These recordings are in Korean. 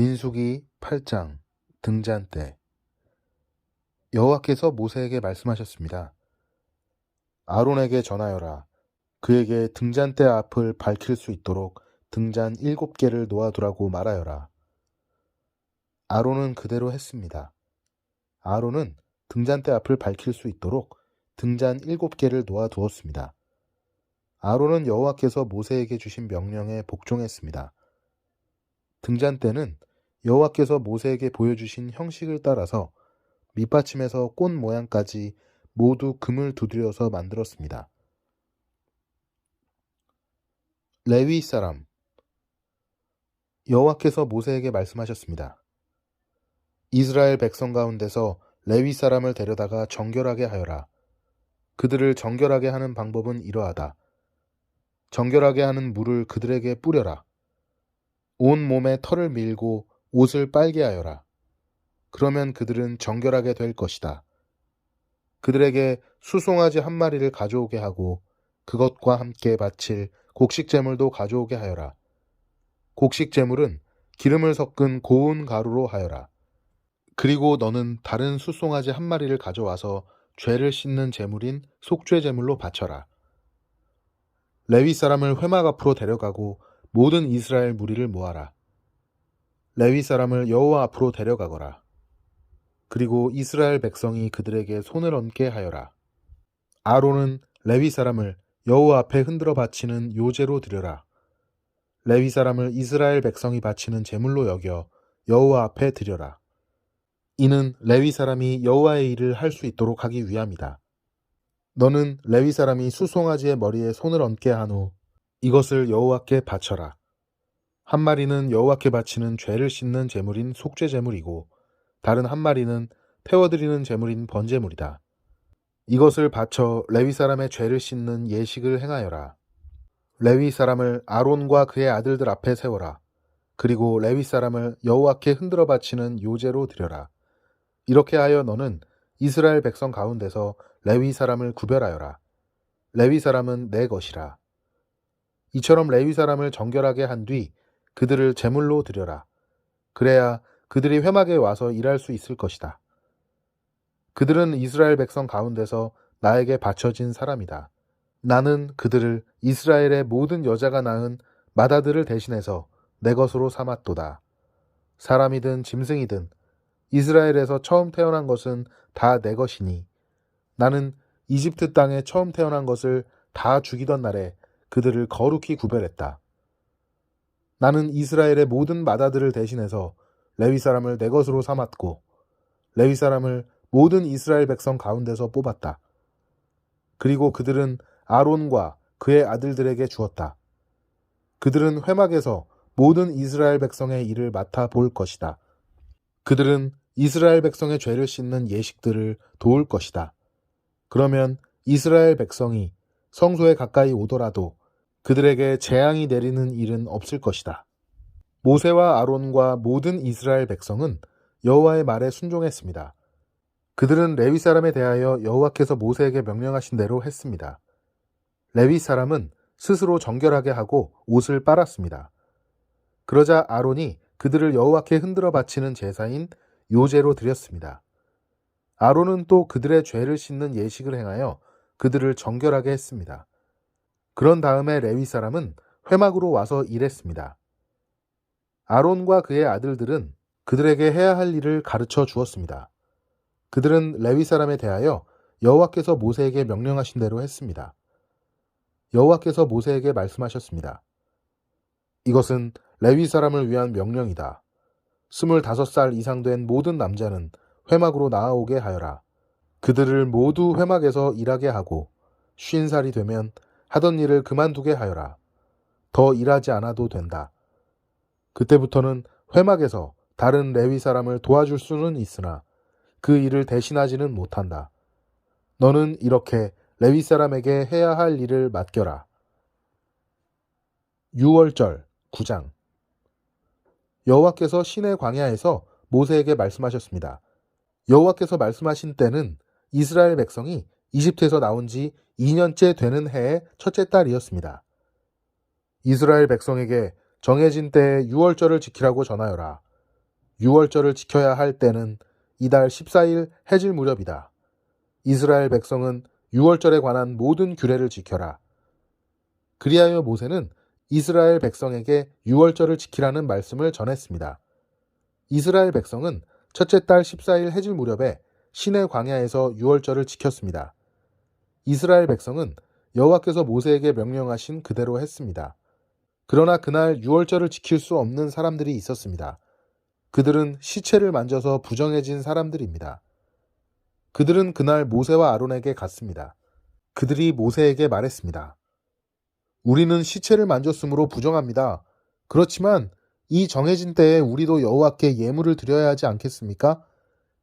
민수기 8장 등잔 때 여호와께서 모세에게 말씀하셨습니다. 아론에게 전하여라. 그에게 등잔대 앞을 밝힐 수 있도록 등잔 7개를 놓아두라고 말하여라. 아론은 그대로 했습니다. 아론은 등잔대 앞을 밝힐 수 있도록 등잔 7개를 놓아두었습니다. 아론은 여호와께서 모세에게 주신 명령에 복종했습니다. 등잔대는 여호와께서 모세에게 보여주신 형식을 따라서 밑받침에서 꽃 모양까지 모두 금을 두드려서 만들었습니다. 레위 사람 여호와께서 모세에게 말씀하셨습니다. 이스라엘 백성 가운데서 레위 사람을 데려다가 정결하게 하여라. 그들을 정결하게 하는 방법은 이러하다. 정결하게 하는 물을 그들에게 뿌려라. 온 몸에 털을 밀고 옷을 빨게 하여라. 그러면 그들은 정결하게 될 것이다. 그들에게 수송아지 한 마리를 가져오게 하고 그것과 함께 바칠 곡식제물도 가져오게 하여라. 곡식제물은 기름을 섞은 고운 가루로 하여라. 그리고 너는 다른 수송아지 한 마리를 가져와서 죄를 씻는 제물인 속죄제물로 바쳐라. 레위 사람을 회막 앞으로 데려가고 모든 이스라엘 무리를 모아라. 레위 사람을 여호와 앞으로 데려가거라. 그리고 이스라엘 백성이 그들에게 손을 얹게 하여라. 아론은 레위 사람을 여호와 앞에 흔들어 바치는 요제로 드려라. 레위 사람을 이스라엘 백성이 바치는 제물로 여겨 여호와 앞에 드려라. 이는 레위 사람이 여호와의 일을 할 수 있도록 하기 위함이다. 너는 레위 사람이 수송아지의 머리에 손을 얹게 한 후 이것을 여호와께 바쳐라. 한 마리는 여호와께 바치는 죄를 씻는 제물인 속죄제물이고 다른 한 마리는 태워드리는 제물인 번제물이다. 이것을 바쳐 레위 사람의 죄를 씻는 예식을 행하여라. 레위 사람을 아론과 그의 아들들 앞에 세워라. 그리고 레위 사람을 여호와께 흔들어 바치는 요제로 드려라. 이렇게 하여 너는 이스라엘 백성 가운데서 레위 사람을 구별하여라. 레위 사람은 내 것이라. 이처럼 레위 사람을 정결하게 한 뒤 그들을 제물로 드려라. 그래야 그들이 회막에 와서 일할 수 있을 것이다. 그들은 이스라엘 백성 가운데서 나에게 바쳐진 사람이다. 나는 그들을 이스라엘의 모든 여자가 낳은 맏아들을 대신해서 내 것으로 삼았도다. 사람이든 짐승이든 이스라엘에서 처음 태어난 것은 다 내 것이니 나는 이집트 땅에 처음 태어난 것을 다 죽이던 날에 그들을 거룩히 구별했다. 나는 이스라엘의 모든 맏아들을 대신해서 레위 사람을 내 것으로 삼았고 레위 사람을 모든 이스라엘 백성 가운데서 뽑았다. 그리고 그들은 아론과 그의 아들들에게 주었다. 그들은 회막에서 모든 이스라엘 백성의 일을 맡아 볼 것이다. 그들은 이스라엘 백성의 죄를 씻는 예식들을 도울 것이다. 그러면 이스라엘 백성이 성소에 가까이 오더라도 그들에게 재앙이 내리는 일은 없을 것이다. 모세와 아론과 모든 이스라엘 백성은 여호와의 말에 순종했습니다. 그들은 레위 사람에 대하여 여호와께서 모세에게 명령하신 대로 했습니다. 레위 사람은 스스로 정결하게 하고 옷을 빨았습니다. 그러자 아론이 그들을 여호와께 흔들어 바치는 제사인 요제로 드렸습니다. 아론은 또 그들의 죄를 씻는 예식을 행하여 그들을 정결하게 했습니다. 그런 다음에 레위 사람은 회막으로 와서 일했습니다. 아론과 그의 아들들은 그들에게 해야 할 일을 가르쳐 주었습니다. 그들은 레위 사람에 대하여 여호와께서 모세에게 명령하신 대로 했습니다. 여호와께서 모세에게 말씀하셨습니다. 이것은 레위 사람을 위한 명령이다. 25살 이상 된 모든 남자는 회막으로 나아오게 하여라. 그들을 모두 회막에서 일하게 하고 50살이 되면 하던 일을 그만두게 하여라. 더 일하지 않아도 된다. 그때부터는 회막에서 다른 레위 사람을 도와줄 수는 있으나 그 일을 대신하지는 못한다. 너는 이렇게 레위 사람에게 해야 할 일을 맡겨라. 유월절 9장 여호와께서 시내 광야에서 모세에게 말씀하셨습니다. 여호와께서 말씀하신 때는 이스라엘 백성이 이집트에서 나온 지 2년째 되는 해의 첫째 달이었습니다. 이스라엘 백성에게 정해진 때에 유월절을 지키라고 전하여라. 유월절을 지켜야 할 때는 이달 14일 해질 무렵이다. 이스라엘 백성은 유월절에 관한 모든 규례를 지켜라. 그리하여 모세는 이스라엘 백성에게 유월절을 지키라는 말씀을 전했습니다. 이스라엘 백성은 첫째 달 14일 해질 무렵에 시내 광야에서 유월절을 지켰습니다. 이스라엘 백성은 여호와께서 모세에게 명령하신 그대로 했습니다. 그러나 그날 유월절을 지킬 수 없는 사람들이 있었습니다. 그들은 시체를 만져서 부정해진 사람들입니다. 그들은 그날 모세와 아론에게 갔습니다. 그들이 모세에게 말했습니다. 우리는 시체를 만졌으므로 부정합니다. 그렇지만 이 정해진 때에 우리도 여호와께 예물을 드려야 하지 않겠습니까?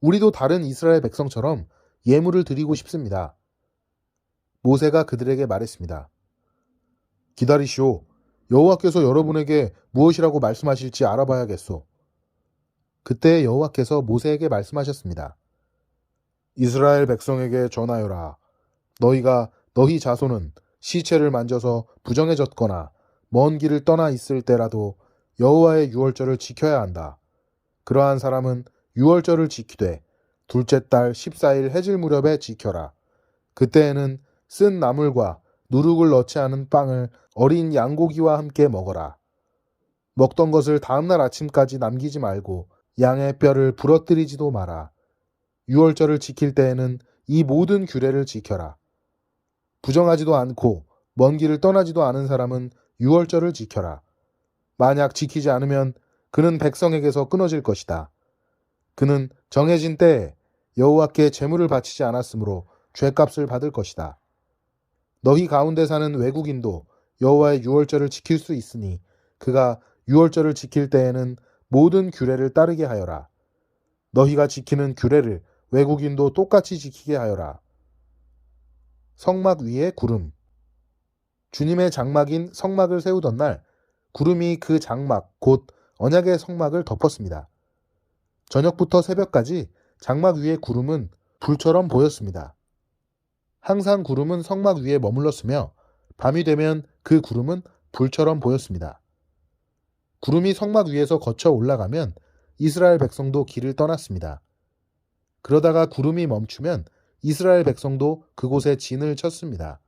우리도 다른 이스라엘 백성처럼 예물을 드리고 싶습니다. 모세가 그들에게 말했습니다. 기다리시오. 여호와께서 여러분에게 무엇이라고 말씀하실지 알아봐야겠소. 그때 여호와께서 모세에게 말씀하셨습니다. 이스라엘 백성에게 전하여라. 너희가 너희 자손은 시체를 만져서 부정해졌거나 먼 길을 떠나 있을 때라도 여호와의 유월절을 지켜야 한다. 그러한 사람은 유월절을 지키되 둘째 달 14일 해질 무렵에 지켜라. 그때에는 쓴 나물과 누룩을 넣지 않은 빵을 어린 양고기와 함께 먹어라. 먹던 것을 다음날 아침까지 남기지 말고 양의 뼈를 부러뜨리지도 마라. 유월절을 지킬 때에는 이 모든 규례를 지켜라. 부정하지도 않고 먼 길을 떠나지도 않은 사람은 유월절을 지켜라. 만약 지키지 않으면 그는 백성에게서 끊어질 것이다. 그는 정해진 때에 여호와께 제물을 바치지 않았으므로 죗값을 받을 것이다. 너희 가운데 사는 외국인도 여호와의 유월절을 지킬 수 있으니 그가 유월절을 지킬 때에는 모든 규례를 따르게 하여라. 너희가 지키는 규례를 외국인도 똑같이 지키게 하여라. 성막 위에 구름. 주님의 장막인 성막을 세우던 날 구름이 그 장막 곧 언약의 성막을 덮었습니다. 저녁부터 새벽까지 장막 위의 구름은 불처럼 보였습니다. 항상 구름은 성막 위에 머물렀으며 밤이 되면 그 구름은 불처럼 보였습니다. 구름이 성막 위에서 거쳐 올라가면 이스라엘 백성도 길을 떠났습니다. 그러다가 구름이 멈추면 이스라엘 백성도 그곳에 진을 쳤습니다.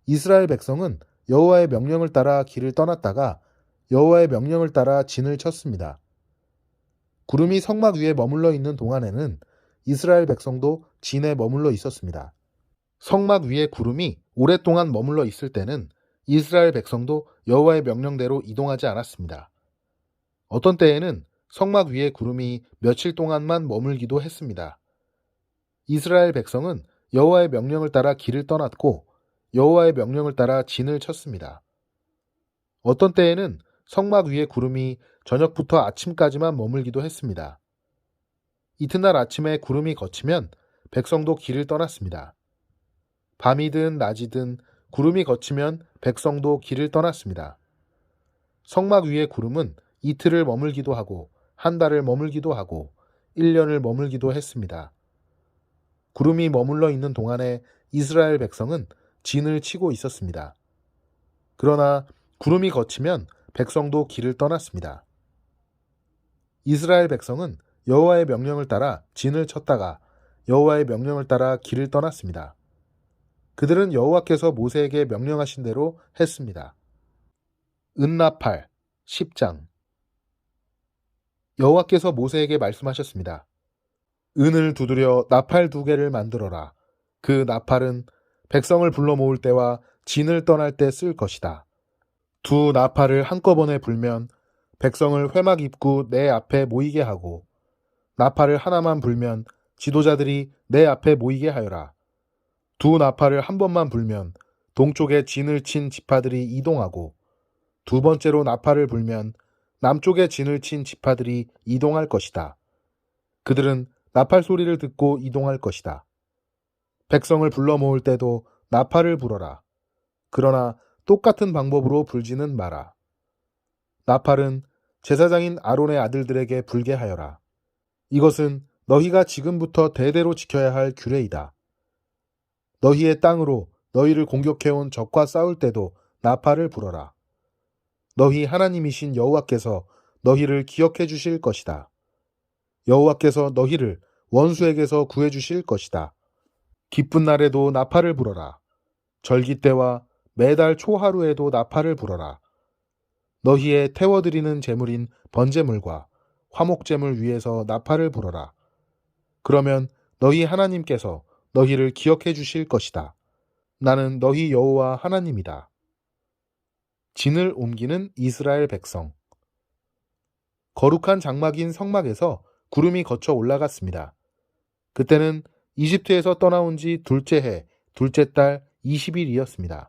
이스라엘 백성은 여호와의 명령을 따라 길을 떠났다가 여호와의 명령을 따라 진을 쳤습니다. 구름이 성막 위에 머물러 있는 동안에는 이스라엘 백성도 진에 머물러 있었습니다. 성막 위에 구름이 오랫동안 머물러 있을 때는 이스라엘 백성도 여호와의 명령대로 이동하지 않았습니다. 어떤 때에는 성막 위에 구름이 며칠 동안만 머물기도 했습니다. 이스라엘 백성은 여호와의 명령을 따라 길을 떠났고 여호와의 명령을 따라 진을 쳤습니다. 어떤 때에는 성막 위에 구름이 저녁부터 아침까지만 머물기도 했습니다. 이튿날 아침에 구름이 걷히면 백성도 길을 떠났습니다. 밤이든 낮이든 구름이 걷히면 백성도 길을 떠났습니다. 성막 위의 구름은 이틀을 머물기도 하고 한 달을 머물기도 하고 1년을 머물기도 했습니다. 구름이 머물러 있는 동안에 이스라엘 백성은 진을 치고 있었습니다. 그러나 구름이 걷히면 백성도 길을 떠났습니다. 이스라엘 백성은 여호와의 명령을 따라 진을 쳤다가 여호와의 명령을 따라 길을 떠났습니다. 그들은 여호와께서 모세에게 명령하신 대로 했습니다. 은나팔 10장. 여호와께서 모세에게 말씀하셨습니다. 은을 두드려 나팔 2개를 만들어라. 그 나팔은 백성을 불러 모을 때와 진을 떠날 때 쓸 것이다. 2 나팔을 한꺼번에 불면 백성을 회막 입구 내 앞에 모이게 하고 나팔을 하나만 불면 지도자들이 내 앞에 모이게 하여라. 2 나팔을 한 번만 불면 동쪽에 진을 친 지파들이 이동하고 2번째로 나팔을 불면 남쪽에 진을 친 지파들이 이동할 것이다. 그들은 나팔 소리를 듣고 이동할 것이다. 백성을 불러 모을 때도 나팔을 불어라. 그러나 똑같은 방법으로 불지는 마라. 나팔은 제사장인 아론의 아들들에게 불게 하여라. 이것은 너희가 지금부터 대대로 지켜야 할 규례이다. 너희의 땅으로 너희를 공격해온 적과 싸울 때도 나팔을 불어라. 너희 하나님이신 여호와께서 너희를 기억해 주실 것이다. 여호와께서 너희를 원수에게서 구해 주실 것이다. 기쁜 날에도 나팔을 불어라. 절기 때와 매달 초하루에도 나팔을 불어라. 너희의 태워드리는 제물인 번제물과 화목제물 위에서 나팔을 불어라. 그러면 너희 하나님께서 너희를 기억해 주실 것이다. 나는 너희 여호와 하나님이다. 진을 옮기는 이스라엘 백성. 거룩한 장막인 성막에서 구름이 거쳐 올라갔습니다. 그때는 이집트에서 떠나온 지 둘째 해, 둘째 달 20일이었습니다.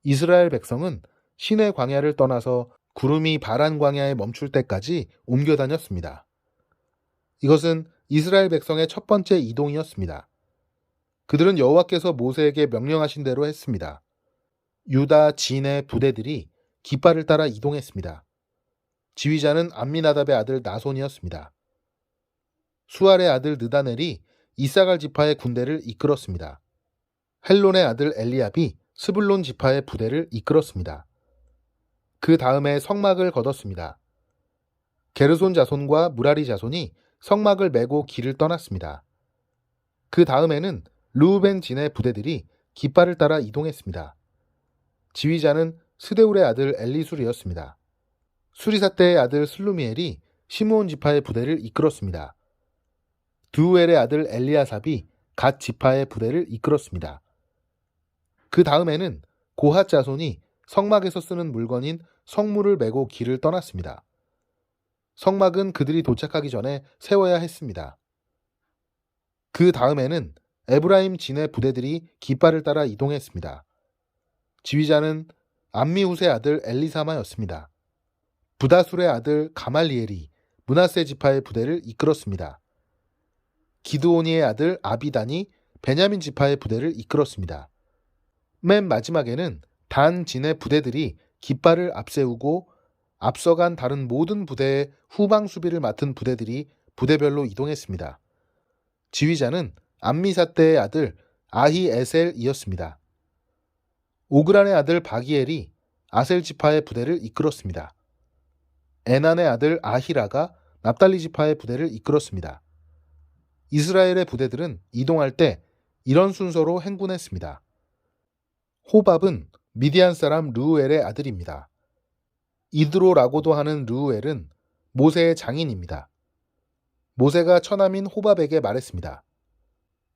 이스라엘 백성은 시내 광야를 떠나서 구름이 바란 광야에 멈출 때까지 옮겨 다녔습니다. 이것은 이스라엘 백성의 첫 번째 이동이었습니다. 그들은 여호와께서 모세에게 명령하신 대로 했습니다. 유다 진의 부대들이 깃발을 따라 이동했습니다. 지휘자는 암미나답의 아들 나손이었습니다. 수알의 아들 느다넬이 이사갈 지파의 군대를 이끌었습니다. 헬론의 아들 엘리압이 스불론 지파의 부대를 이끌었습니다. 그 다음에 성막을 걷었습니다. 게르손 자손과 무라리 자손이 성막을 메고 길을 떠났습니다. 그 다음에는 르우벤 진의 부대들이 깃발을 따라 이동했습니다. 지휘자는 스데울의 아들 엘리술이었습니다. 수리사떼의 아들 슬루미엘이 시므온 지파의 부대를 이끌었습니다. 드우엘의 아들 엘리아삽이 갓 지파의 부대를 이끌었습니다. 그 다음에는 고핫 자손이 성막에서 쓰는 물건인 성물을 메고 길을 떠났습니다. 성막은 그들이 도착하기 전에 세워야 했습니다. 그 다음에는 에브라임 진의 부대들이 깃발을 따라 이동했습니다. 지휘자는 암미후세 아들 엘리사마였습니다. 부다술의 아들 가말리엘이 므낫세 지파의 부대를 이끌었습니다. 기드오니의 아들 아비단이 베냐민 지파의 부대를 이끌었습니다. 맨 마지막에는 단 진의 부대들이 깃발을 앞세우고 앞서간 다른 모든 부대의 후방 수비를 맡은 부대들이 부대별로 이동했습니다. 지휘자는 암미사떼의 아들 아히에셀이었습니다. 오그란의 아들 바기엘이 아셀 지파의 부대를 이끌었습니다. 에난의 아들 아히라가 납달리 지파의 부대를 이끌었습니다. 이스라엘의 부대들은 이동할 때 이런 순서로 행군했습니다. 호밥은 미디안 사람 르우엘의 아들입니다. 이드로라고도 하는 르우엘은 모세의 장인입니다. 모세가 처남인 호밥에게 말했습니다.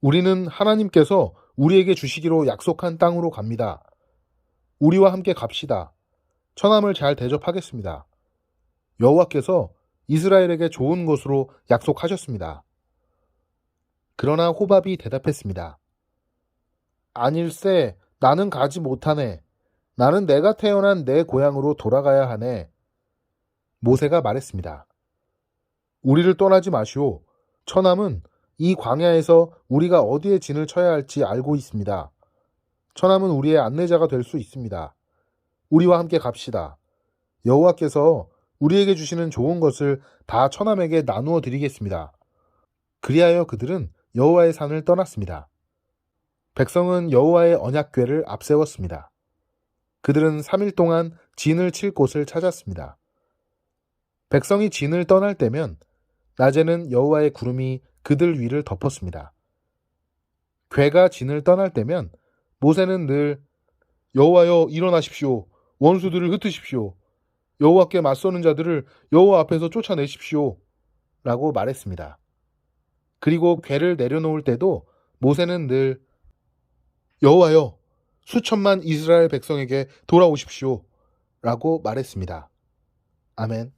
우리는 하나님께서 우리에게 주시기로 약속한 땅으로 갑니다. 우리와 함께 갑시다. 처남을 잘 대접하겠습니다. 여호와께서 이스라엘에게 좋은 것으로 약속하셨습니다. 그러나 호밥이 대답했습니다. 아닐세, 나는 가지 못하네. 나는 내가 태어난 내 고향으로 돌아가야 하네. 모세가 말했습니다. 우리를 떠나지 마시오. 처남은 이 광야에서 우리가 어디에 진을 쳐야 할지 알고 있습니다. 처남은 우리의 안내자가 될 수 있습니다. 우리와 함께 갑시다. 여호와께서 우리에게 주시는 좋은 것을 다 처남에게 나누어 드리겠습니다. 그리하여 그들은 여호와의 산을 떠났습니다. 백성은 여호와의 언약궤를 앞세웠습니다. 그들은 3일 동안 진을 칠 곳을 찾았습니다. 백성이 진을 떠날 때면 낮에는 여호와의 구름이 그들 위를 덮었습니다. 궤가 진을 떠날 때면 모세는 늘 여호와여 일어나십시오. 원수들을 흩으십시오. 여호와께 맞서는 자들을 여호와 앞에서 쫓아내십시오. 라고 말했습니다. 그리고 궤를 내려놓을 때도 모세는 늘 여호와여 수천만 이스라엘 백성에게 돌아오십시오. 라고 말했습니다. 아멘.